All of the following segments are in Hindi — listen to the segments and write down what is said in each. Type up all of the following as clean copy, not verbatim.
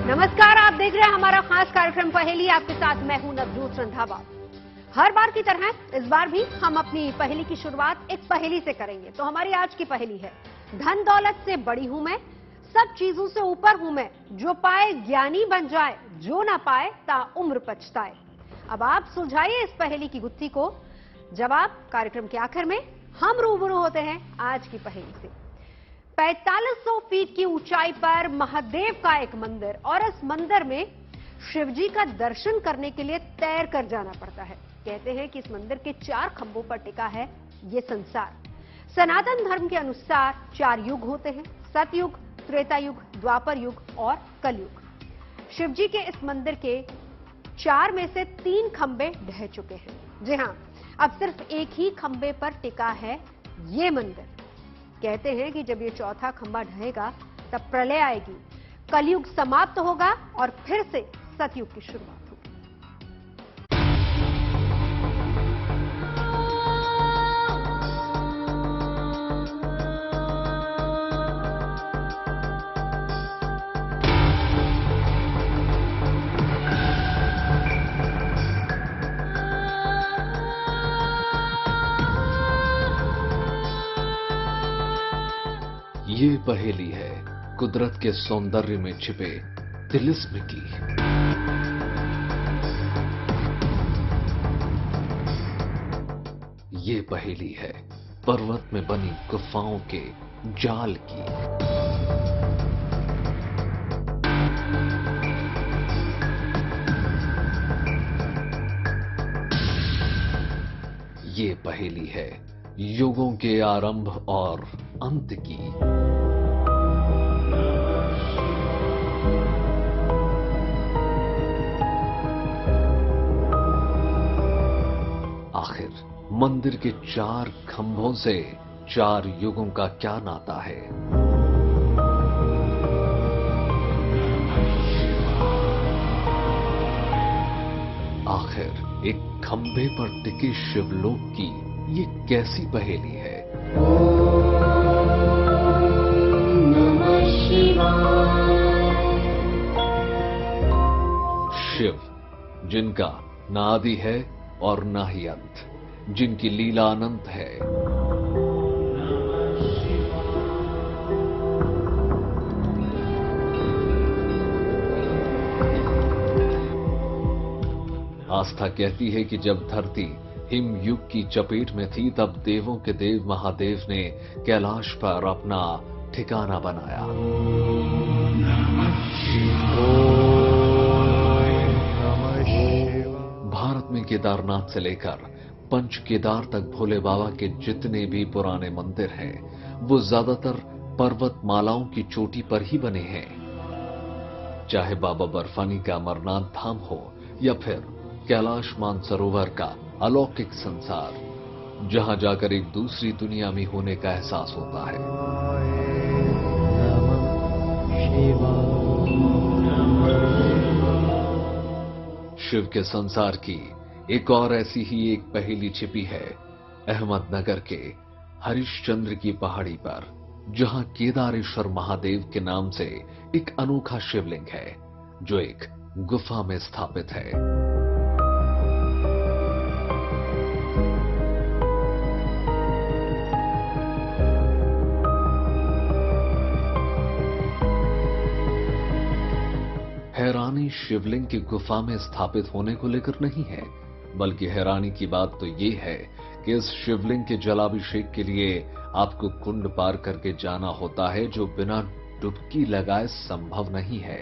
नमस्कार, आप देख रहे हैं हमारा खास कार्यक्रम पहेली। आपके साथ मैं हूं नवजोत रंधावा। हर बार की तरह इस बार भी हम अपनी पहेली की शुरुआत एक पहेली से करेंगे। तो हमारी आज की पहेली है, धन दौलत से बड़ी हूं मैं, सब चीजों से ऊपर हूं मैं, जो पाए ज्ञानी बन जाए, जो ना पाए ता उम्र पछताए। अब आप सुलझाइए इस पहेली की गुत्थी को। जवाब कार्यक्रम के आखिर में। हम रूबरू होते हैं आज की पहेली से। 4500 फीट की ऊंचाई पर महादेव का एक मंदिर, और इस मंदिर में शिवजी का दर्शन करने के लिए तैर कर जाना पड़ता है। कहते हैं कि इस मंदिर के 4 खंभों पर टिका है ये संसार। सनातन धर्म के अनुसार 4 युग होते हैं, सतयुग, त्रेता युग, द्वापर युग और कलयुग। शिवजी के इस मंदिर के 4 में से 3 खंभे ढह चुके हैं। जी हां, अब सिर्फ एक ही खंभे पर टिका है ये मंदिर। कहते हैं कि जब ये चौथा खंभा ढहेगा तब प्रलय आएगी, कलयुग समाप्त होगा और फिर से सतयुग की शुरुआत होगी। ये पहेली है कुदरत के सौंदर्य में छिपे तिलिस्म की। ये पहेली है पर्वत में बनी गुफाओं के जाल की। ये पहेली है युगों के आरंभ और अंत की। आखिर मंदिर के 4 खंभों से 4 युगों का क्या नाता है? आखिर एक खंभे पर टिके शिवलोक की ये कैसी पहेली है? शिव, जिनका ना आदि है और ना ही अंत, जिनकी लीला अनंत है। आस्था कहती है कि जब धरती हिम युग की चपेट में थी, तब देवों के देव महादेव ने कैलाश पर अपना ठिकाना बनाया। भारत में केदारनाथ से लेकर पंच केदार तक भोले बाबा के जितने भी पुराने मंदिर हैं, वो ज्यादातर पर्वत मालाओं की चोटी पर ही बने हैं। चाहे बाबा बर्फानी का अमरनाथ धाम हो या फिर कैलाश मानसरोवर का अलौकिक संसार, जहां जाकर एक दूसरी दुनिया में होने का एहसास होता है। शिव के संसार की एक और ऐसी ही एक पहेली छिपी है अहमदनगर के हरिश्चंद्र की पहाड़ी पर, जहां केदारेश्वर महादेव के नाम से एक अनोखा शिवलिंग है जो एक गुफा में स्थापित है। हैरानी शिवलिंग की गुफा में स्थापित होने को लेकर नहीं है, बल्कि हैरानी की बात तो यह है कि इस शिवलिंग के जलाभिषेक के लिए आपको कुंड पार करके जाना होता है, जो बिना डुबकी लगाए संभव नहीं है।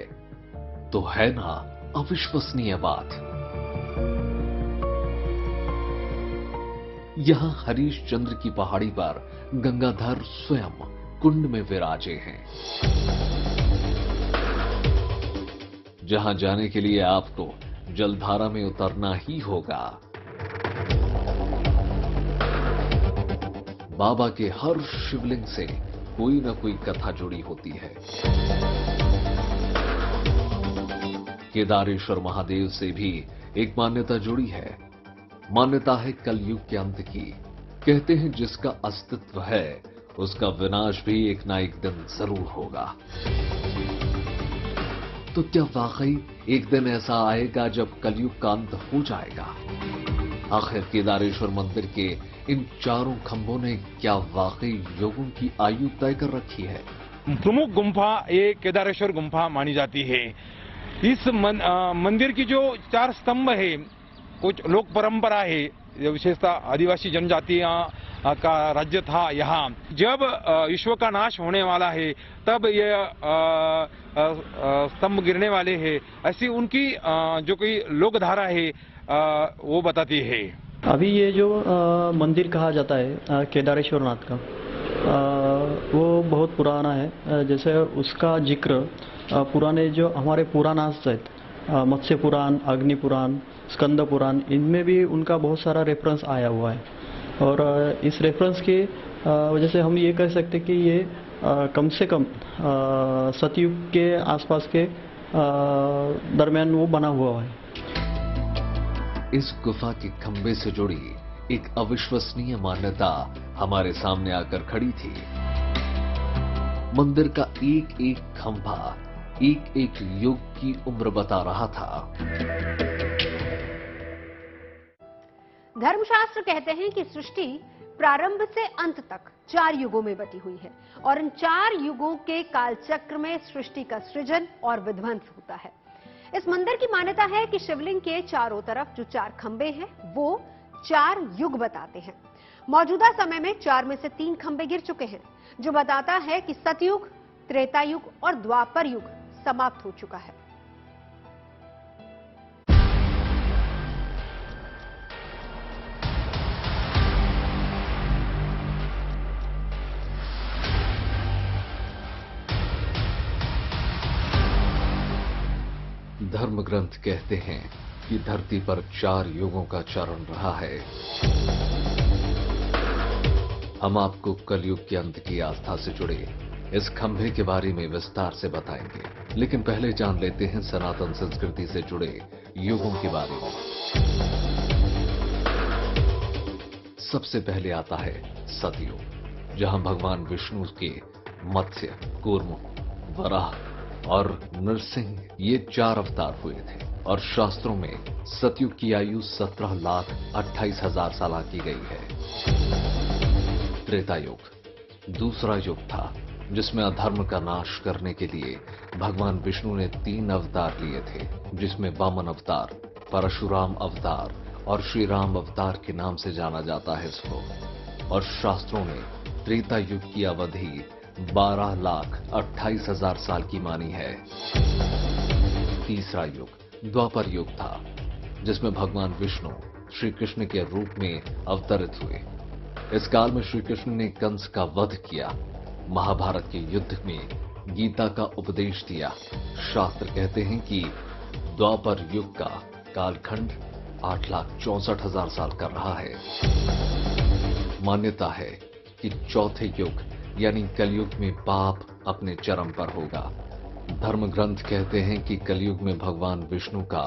तो है ना अविश्वसनीय बात। यहां हरिश्चंद्र की पहाड़ी पर गंगाधर स्वयं कुंड में विराजे हैं, जहां जाने के लिए आपको जलधारा में उतरना ही होगा। बाबा के हर शिवलिंग से कोई ना कोई कथा जुड़ी होती है। केदारेश्वर महादेव से भी एक मान्यता जुड़ी है। मान्यता है कलयुग के अंत की। कहते हैं जिसका अस्तित्व है उसका विनाश भी एक ना एक दिन जरूर होगा। तो क्या वाकई एक दिन ऐसा आएगा जब कलयुग का अंत हो जाएगा? आखिर केदारेश्वर मंदिर के इन चारों खंभों ने क्या वाकई युगों की आयु तय कर रखी है? प्रमुख गुम्फा ये केदारेश्वर गुम्फा मानी जाती है। इस मंदिर की जो 4 स्तंभ है, कुछ लोक परंपरा है, विशेषतः आदिवासी जनजातियां का राज्य था यहाँ। जब विश्व का नाश होने वाला है तब ये स्तंभ गिरने वाले हैं, ऐसी उनकी जो कोई लोकधारा है वो बताती है। अभी ये जो मंदिर कहा जाता है केदारेश्वर नाथ का, वो बहुत पुराना है। जैसे उसका जिक्र पुराने जो हमारे पुराणास है, मत्स्य पुराण, अग्नि पुराण, स्कंद पुराण, इनमें भी उनका बहुत सारा रेफरेंस आया हुआ है। और इस रेफरेंस की वजह से हम ये कह सकते कि ये कम से कम सतयुग के आसपास के दरमियान वो बना हुआ है। इस गुफा के खंभे से जुड़ी एक अविश्वसनीय मान्यता हमारे सामने आकर खड़ी थी। मंदिर का एक एक खंभा एक एक युग की उम्र बता रहा था। धर्मशास्त्र कहते हैं कि सृष्टि प्रारंभ से अंत तक 4 युगों में बटी हुई है और इन 4 युगों के कालचक्र में सृष्टि का सृजन और विध्वंस होता है। इस मंदिर की मान्यता है कि शिवलिंग के चारों तरफ जो 4 खंभे हैं वो 4 युग बताते हैं। मौजूदा समय में 4 में से 3 खंभे गिर चुके हैं, जो बताता है कि सतयुग, त्रेता युग और द्वापर युग समाप्त हो चुका है। धर्म ग्रंथ कहते हैं कि धरती पर 4 युगों का चरण रहा है। हम आपको कलयुग के अंत की आस्था से जुड़े इस खंभे के बारे में विस्तार से बताएंगे, लेकिन पहले जान लेते हैं सनातन संस्कृति से जुड़े युगों के बारे में। सबसे पहले आता है सतयुग, जहां भगवान विष्णु के मत्स्य, कूर्म, वराह और नरसिंह ये 4 अवतार हुए थे और शास्त्रों में सतयुग की आयु 17,28,000 साल की गई है। त्रेता युग दूसरा युग था जिसमें अधर्म का नाश करने के लिए भगवान विष्णु ने 3 अवतार लिए थे, जिसमें वामन अवतार, परशुराम अवतार और श्री राम अवतार के नाम से जाना जाता है इसको। और शास्त्रों ने त्रेता युग की अवधि 12,28,000 साल की मानी है। तीसरा युग द्वापर युग था, जिसमें भगवान विष्णु श्री कृष्ण के रूप में अवतरित हुए। इस काल में श्री कृष्ण ने कंस का वध किया, महाभारत के युद्ध में गीता का उपदेश दिया। शास्त्र कहते हैं कि द्वापर युग का कालखंड 8,64,000 साल का रहा है। मान्यता है कि चौथे युग यानी कलयुग में पाप अपने चरम पर होगा। धर्म ग्रंथ कहते हैं कि कलयुग में भगवान विष्णु का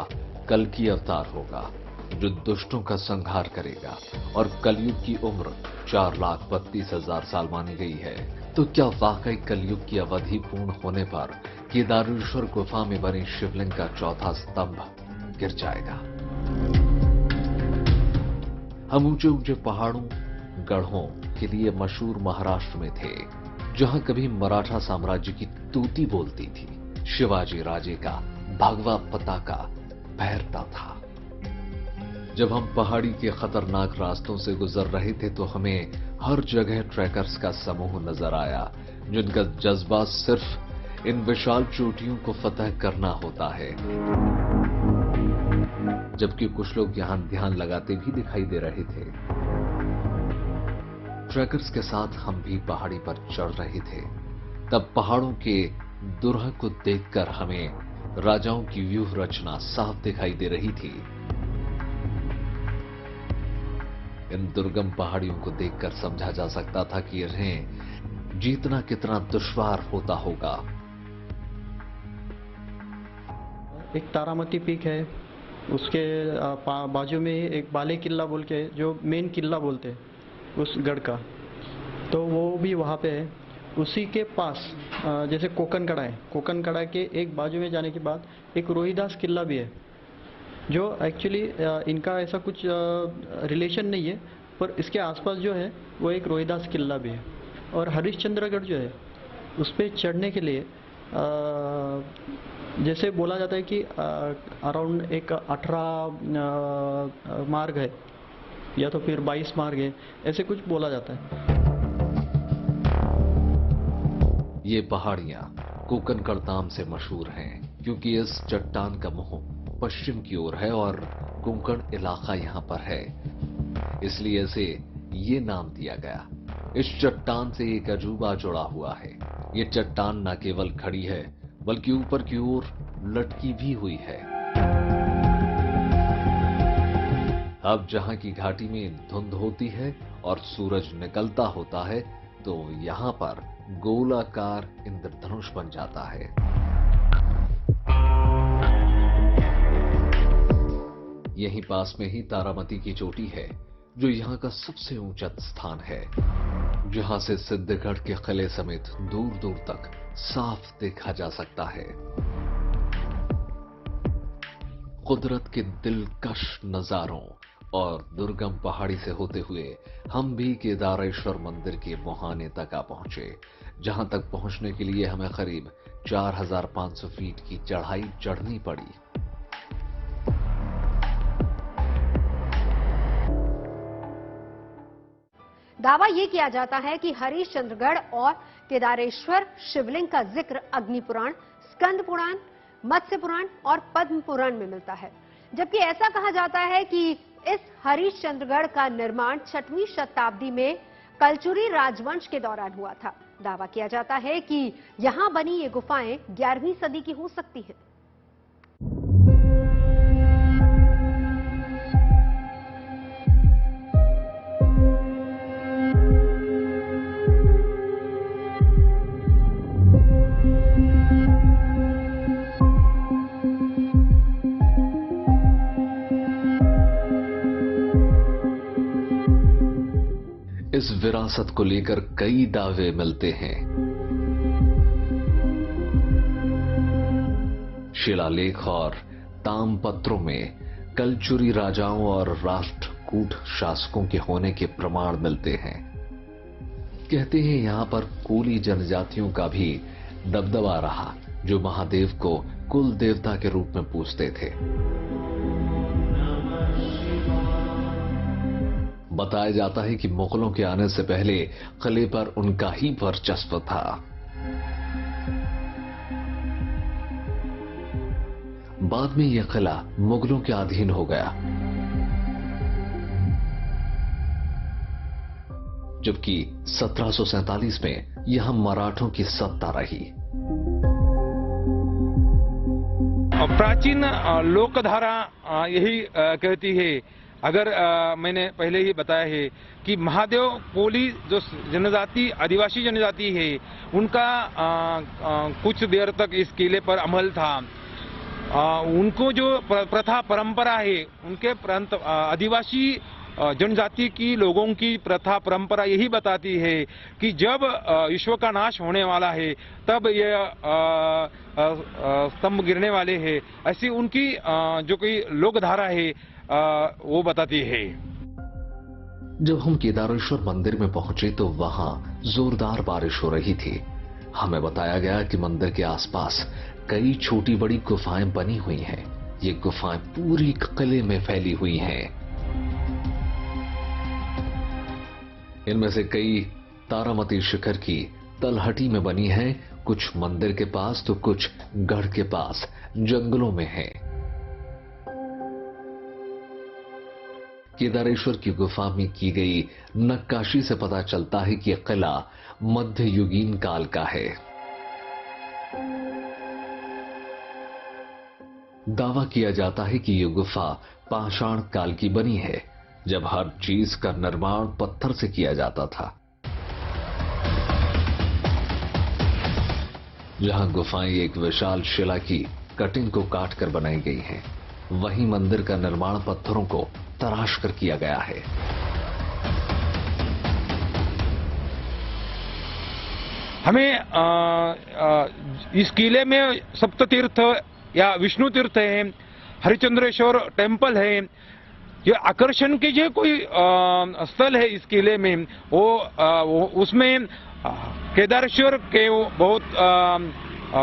कल्कि अवतार होगा, जो दुष्टों का संहार करेगा और कलयुग की उम्र 4,32,000 साल मानी गई है। तो क्या वाकई कलयुग की अवधि पूर्ण होने पर केदारेश्वर गुफा में बने शिवलिंग का चौथा स्तंभ गिर जाएगा? हम ऊंचे ऊंचे पहाड़ों, गढ़ों के लिए मशहूर महाराष्ट्र में थे, जहां कभी मराठा साम्राज्य की तूती बोलती थी। शिवाजी राजे का भगवा पताका फहरता था। जब हम पहाड़ी के खतरनाक रास्तों से गुजर रहे थे तो हमें हर जगह ट्रैकर्स का समूह नजर आया, जिनका जज्बा सिर्फ इन विशाल चोटियों को फतह करना होता है। जबकि कुछ लोग यहां ध्यान लगाते भी दिखाई दे रहे थे। ट्रैकर्स के साथ हम भी पहाड़ी पर चढ़ रहे थे। तब पहाड़ों के दुर्ह को देखकर हमें राजाओं की व्यूह रचना साफ दिखाई दे रही थी। इन दुर्गम पहाड़ियों को देखकर समझा जा सकता था कि इन्हें जीतना कितना दुश्वार होता होगा। एक तारामती पीक है, उसके बाजू में एक बाले किला बोल के जो मेन किला बोलते हैं उस गढ़ का, तो वो भी वहाँ पे है। उसी के पास जैसे कोकन कड़ा है, कोकन कड़ा के एक बाजू में जाने के बाद एक रोहिदास किला भी है, जो एक्चुअली इनका ऐसा कुछ रिलेशन नहीं है, पर इसके आसपास जो है वो एक रोहिदास किला भी है। और हरिश्चंद्रगढ़ जो है उस पर चढ़ने के लिए जैसे बोला जाता है कि अराउंड एक 18 मार्ग है या तो फिर 22 मार्ग है, ऐसे कुछ बोला जाता है। ये पहाड़ियां कोकनकड़ नाम से मशहूर हैं क्योंकि इस चट्टान का मुंह पश्चिम की ओर है और कोंकण इलाका यहां पर है, इसलिए इसे ये नाम दिया गया। इस चट्टान से एक अजूबा जुड़ा हुआ है। ये चट्टान न केवल खड़ी है बल्कि ऊपर की ओर लटकी भी हुई है। अब जहां की घाटी में धुंध होती है और सूरज निकलता होता है तो यहां पर गोलाकार इंद्रधनुष बन जाता है। यहीं पास में ही तारामती की चोटी है जो यहां का सबसे ऊंचा स्थान है, जहां से सिद्धगढ़ के किले समेत दूर दूर तक साफ देखा जा सकता है। कुदरत के दिलकश नजारों और दुर्गम पहाड़ी से होते हुए हम भी केदारेश्वर मंदिर के मुहाने तक आ पहुंचे, जहां तक पहुंचने के लिए हमें करीब 4500 फीट की चढ़ाई चढ़नी पड़ी। दावा यह किया जाता है कि हरिश्चंद्रगढ़ और केदारेश्वर शिवलिंग का जिक्र अग्नि पुराण, स्कंद पुराण, मत्स्य पुराण और पद्म पुराण में मिलता है, जबकि ऐसा कहा जाता है कि इस हरिश्चंद्रगढ़ का निर्माण 6वीं शताब्दी में कलचुरी राजवंश के दौरान हुआ था। दावा किया जाता है कि यहां बनी ये गुफाएं 11वीं सदी की हो सकती हैं। इस विरासत को लेकर कई दावे मिलते हैं। शिलालेख और तामपत्रों में कलचुरी राजाओं और राष्ट्रकूट शासकों के होने के प्रमाण मिलते हैं। कहते हैं यहां पर कोली जनजातियों का भी दबदबा रहा, जो महादेव को कुल देवता के रूप में पूजते थे। बताया जाता है कि मुगलों के आने से पहले किले पर उनका ही वर्चस्व था। बाद में यह किला मुगलों के अधीन हो गया, जबकि 1747 में यहां मराठों की सत्ता रही। प्राचीन लोकधारा यही कहती है, अगर मैंने पहले ही बताया है कि महादेव कोली जो जनजाति, आदिवासी जनजाति है, उनका कुछ देर तक इस किले पर अमल था। उनको जो प्रथा परंपरा है, उनके प्रांत आदिवासी जनजाति की लोगों की प्रथा परंपरा यही बताती है कि जब विश्व का नाश होने वाला है तब ये स्तंभ गिरने वाले हैं। ऐसी उनकी जो कोई लोकधारा है वो बताती है। जब हम केदारेश्वर मंदिर में पहुंचे तो वहां जोरदार बारिश हो रही थी। हमें बताया गया कि मंदिर के आसपास कई छोटी बड़ी गुफाएं बनी हुई हैं। ये गुफाएं पूरी किले में फैली हुई हैं। इनमें से कई तारामती शिखर की तलहटी में बनी हैं, कुछ मंदिर के पास तो कुछ गढ़ के पास जंगलों में हैं। केदारेश्वर की गुफा में की गई नक्काशी से पता चलता है कि यह किला मध्ययुगीन काल का है। दावा किया जाता है कि यह गुफा पाषाण काल की बनी है, जब हर चीज का निर्माण पत्थर से किया जाता था। जहां गुफाएं एक विशाल शिला की कटिंग को काटकर बनाई गई हैं, वहीं मंदिर का निर्माण पत्थरों को तराश कर किया गया है। हमें इस किले में सप्त तीर्थ या विष्णु तीर्थ है, हरिचंद्रेश्वर टेम्पल है, ये आकर्षण के जो कोई स्थल है इस किले में, वो उसमें केदारेश्वर के बहुत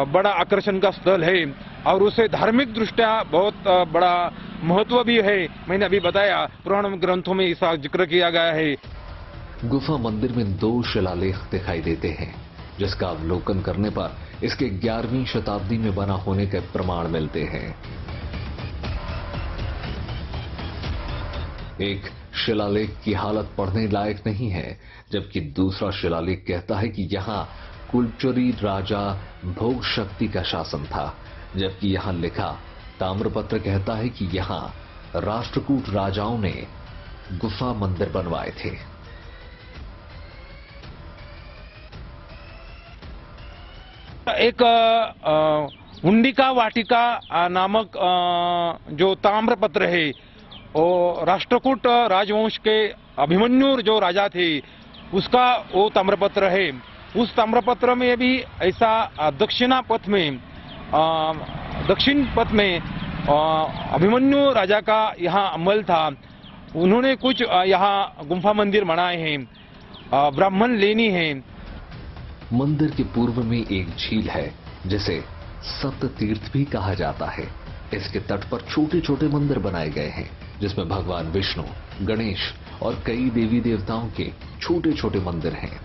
बड़ा आकर्षण का स्थल है और उसे धार्मिक दृष्टया बहुत बड़ा महत्व भी है। मैंने अभी बताया पुराण ग्रंथों में इसका जिक्र किया गया है। गुफा मंदिर में 2 शिलालेख दिखाई देते हैं, जिसका अवलोकन करने पर इसके 11वीं शताब्दी में बना होने के प्रमाण मिलते हैं। एक शिलालेख की हालत पढ़ने लायक नहीं है, जबकि दूसरा शिलालेख कहता है कि यहां कुलचुरी राजा भोग शक्ति का शासन था, जबकि यहां लिखा ताम्रपत्र कहता है कि यहां राष्ट्रकूट राजाओं ने गुफा मंदिर बनवाए थे। एक हुंडिका वाटिका नामक जो ताम्रपत्र है, वो राष्ट्रकूट राजवंश के अभिमन्यु जो राजा थे उसका वो ताम्रपत्र है। उस ताम्रपत्र में भी ऐसा दक्षिण पथ में अभिमन्यु राजा का यहाँ अमल था। उन्होंने कुछ यहाँ गुफा मंदिर बनाए हैं, ब्राह्मण लेनी है। मंदिर के पूर्व में एक झील है जिसे सप्त तीर्थ भी कहा जाता है। इसके तट पर छोटे छोटे मंदिर बनाए गए हैं, जिसमें भगवान विष्णु, गणेश और कई देवी देवताओं के छोटे छोटे मंदिर हैं।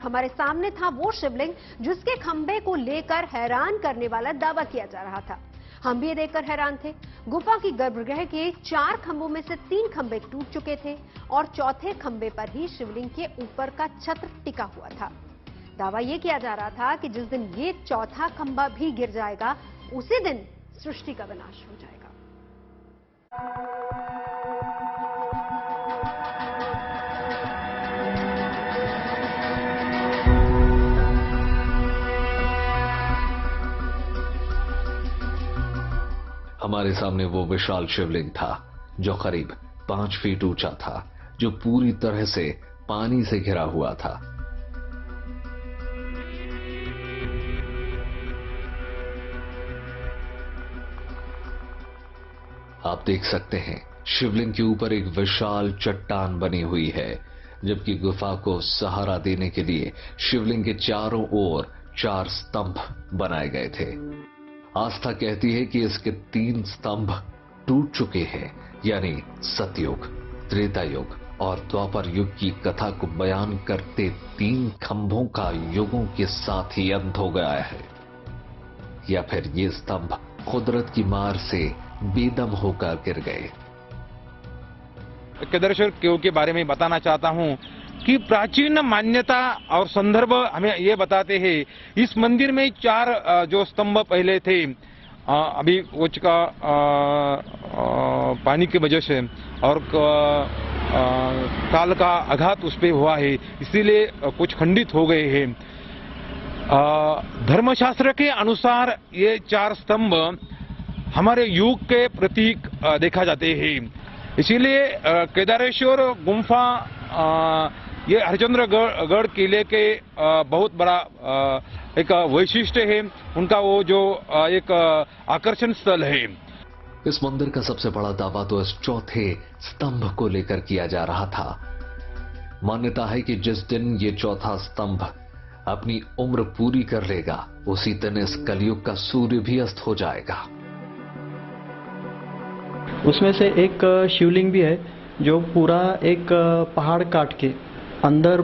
हमारे सामने था वो शिवलिंग जिसके खंभे को लेकर हैरान करने वाला दावा किया जा रहा था। हम भी ये देखकर हैरान थे। गुफा की गर्भगृह के 4 खंभों में से 3 खंभे टूट चुके थे और चौथे खंभे पर ही शिवलिंग के ऊपर का छत्र टिका हुआ था। दावा ये किया जा रहा था कि जिस दिन ये चौथा खंभा भी गिर जाएगा, उसी दिन सृष्टि का विनाश हो जाएगा। हमारे सामने वो विशाल शिवलिंग था जो करीब 5 फीट ऊंचा था, जो पूरी तरह से पानी से घिरा हुआ था। आप देख सकते हैं शिवलिंग के ऊपर एक विशाल चट्टान बनी हुई है, जबकि गुफा को सहारा देने के लिए शिवलिंग के चारों ओर 4 स्तंभ बनाए गए थे। आस्था कहती है कि इसके 3 स्तंभ टूट चुके हैं, यानी सतयुग, त्रेता युग और द्वापर युग की कथा को बयान करते 3 खंभों का युगों के साथ ही अंत हो गया है, या फिर ये स्तंभ कुदरत की मार से बेदम होकर गिर गए। केदारेश्वर केव के बारे में बताना चाहता हूं कि प्राचीन मान्यता और संदर्भ हमें ये बताते हैं। इस मंदिर में 4 जो स्तंभ पहले थे, अभी उसका पानी की वजह से और काल का आघात उस पर हुआ है, इसीलिए कुछ खंडित हो गए हैं। धर्मशास्त्र के अनुसार ये 4 स्तंभ हमारे युग के प्रतीक देखा जाते हैं। इसीलिए केदारेश्वर गुफा ये हरिश्चंद्रगढ़ किले के बहुत बड़ा एक वैशिष्ट्य है, उनका वो जो एक आकर्षण स्थल है। इस मंदिर का सबसे बड़ा दावा तो इस चौथे स्तंभ को लेकर किया जा रहा था। मान्यता है कि जिस दिन ये चौथा स्तंभ अपनी उम्र पूरी कर लेगा, उसी दिन इस कलयुग का सूर्य भी अस्त हो जाएगा। उसमें से एक शिवलिंग भी है जो पूरा एक पहाड़ काट के अंदर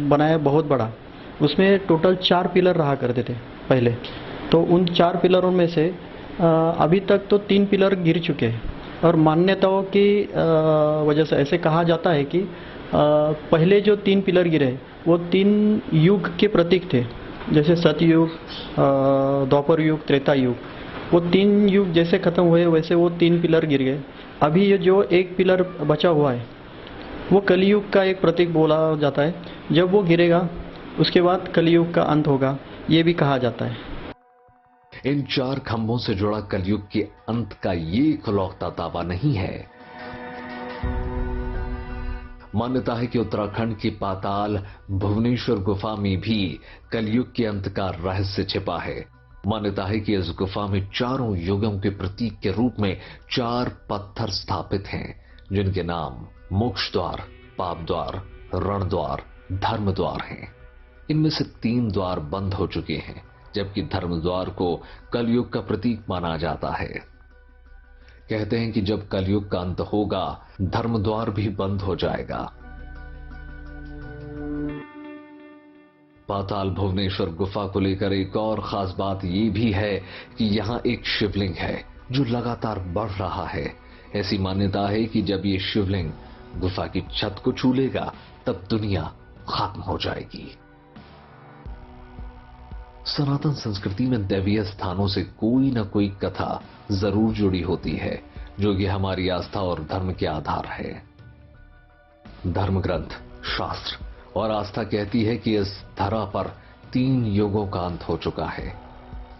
बनाया, बहुत बड़ा। उसमें टोटल 4 पिलर रहा करते थे पहले। तो उन 4 पिलरों में से अभी तक तो 3 पिलर गिर चुके हैं, और मान्यताओं की वजह से ऐसे कहा जाता है कि पहले जो 3 पिलर गिरे वो 3 युग के प्रतीक थे, जैसे सतयुग, द्वापर युग, त्रेता युग। वो 3 युग जैसे खत्म हुए वैसे वो 3 पिलर गिर गए। अभी ये जो एक पिलर बचा हुआ है वो कलियुग का एक प्रतीक बोला जाता है। जब वो गिरेगा उसके बाद कलियुग का अंत होगा, ये भी कहा जाता है। इन 4 खंभों से जुड़ा कलयुग के अंत का ये इकलौता दावा नहीं है। मान्यता है कि उत्तराखंड की पाताल भुवनेश्वर गुफा में भी कलयुग के अंत का रहस्य छिपा है। मान्यता है कि इस गुफा में चारों युगों के प्रतीक के रूप में 4 पत्थर स्थापित हैं, जिनके नाम मोक्ष द्वार, पाप द्वार, रण द्वार, धर्म द्वार हैं। इनमें से 3 द्वार बंद हो चुके हैं, जबकि धर्म द्वार को कलयुग का प्रतीक माना जाता है। कहते हैं कि जब कलयुग का अंत होगा, धर्म द्वार भी बंद हो जाएगा। पाताल भुवनेश्वर गुफा को लेकर एक और खास बात यह भी है कि यहां एक शिवलिंग है जो लगातार बढ़ रहा है। ऐसी मान्यता है कि जब ये शिवलिंग गुफा की छत को छू लेगा, तब दुनिया खत्म हो जाएगी। सनातन संस्कृति में दैवीय स्थानों से कोई न कोई कथा जरूर जुड़ी होती है, जो कि हमारी आस्था और धर्म के आधार है। धर्म ग्रंथ, शास्त्र और आस्था कहती है कि इस धरा पर 3 युगों का अंत हो चुका है।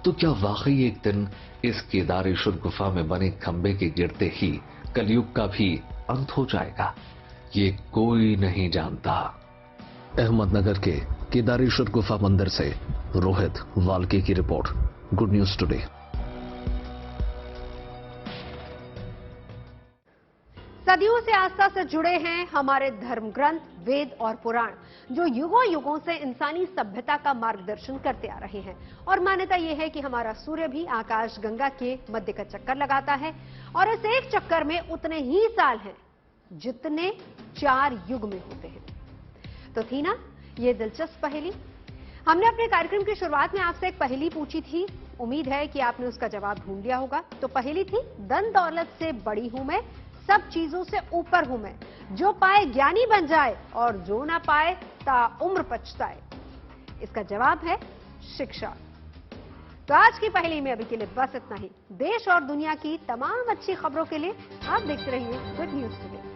तो क्या वाकई एक दिन इस केदारेश्वर गुफा में बने खंबे के गिरते ही कलयुग का भी अंत हो जाएगा? ये कोई नहीं जानता। अहमदनगर के केदारेश्वर गुफा मंदिर से रोहित वाल्के की रिपोर्ट, गुड न्यूज टुडे। सदियों से आस्था से जुड़े हैं हमारे धर्म ग्रंथ, वेद और पुराण, जो युगों युगों से इंसानी सभ्यता का मार्गदर्शन करते आ रहे हैं। और मान्यता यह है कि हमारा सूर्य भी आकाश गंगा के मध्य का चक्कर लगाता है, और इस एक चक्कर में उतने ही साल हैं जितने 4 युग में होते हैं। तो थी ना ये दिलचस्प पहेली। हमने अपने कार्यक्रम की शुरुआत में आपसे एक पहेली पूछी थी, उम्मीद है कि आपने उसका जवाब ढूंढ लिया होगा। तो पहेली थी, धन दौलत से बड़ी हूं मैं, सब चीजों से ऊपर हूं मैं, जो पाए ज्ञानी बन जाए और जो ना पाए ता उम्र पछताए। इसका जवाब है शिक्षा। तो आज की पहेली में अभी के लिए बस इतना ही। देश और दुनिया की तमाम अच्छी खबरों के लिए आप देखते रहिए गुड न्यूज टुडे।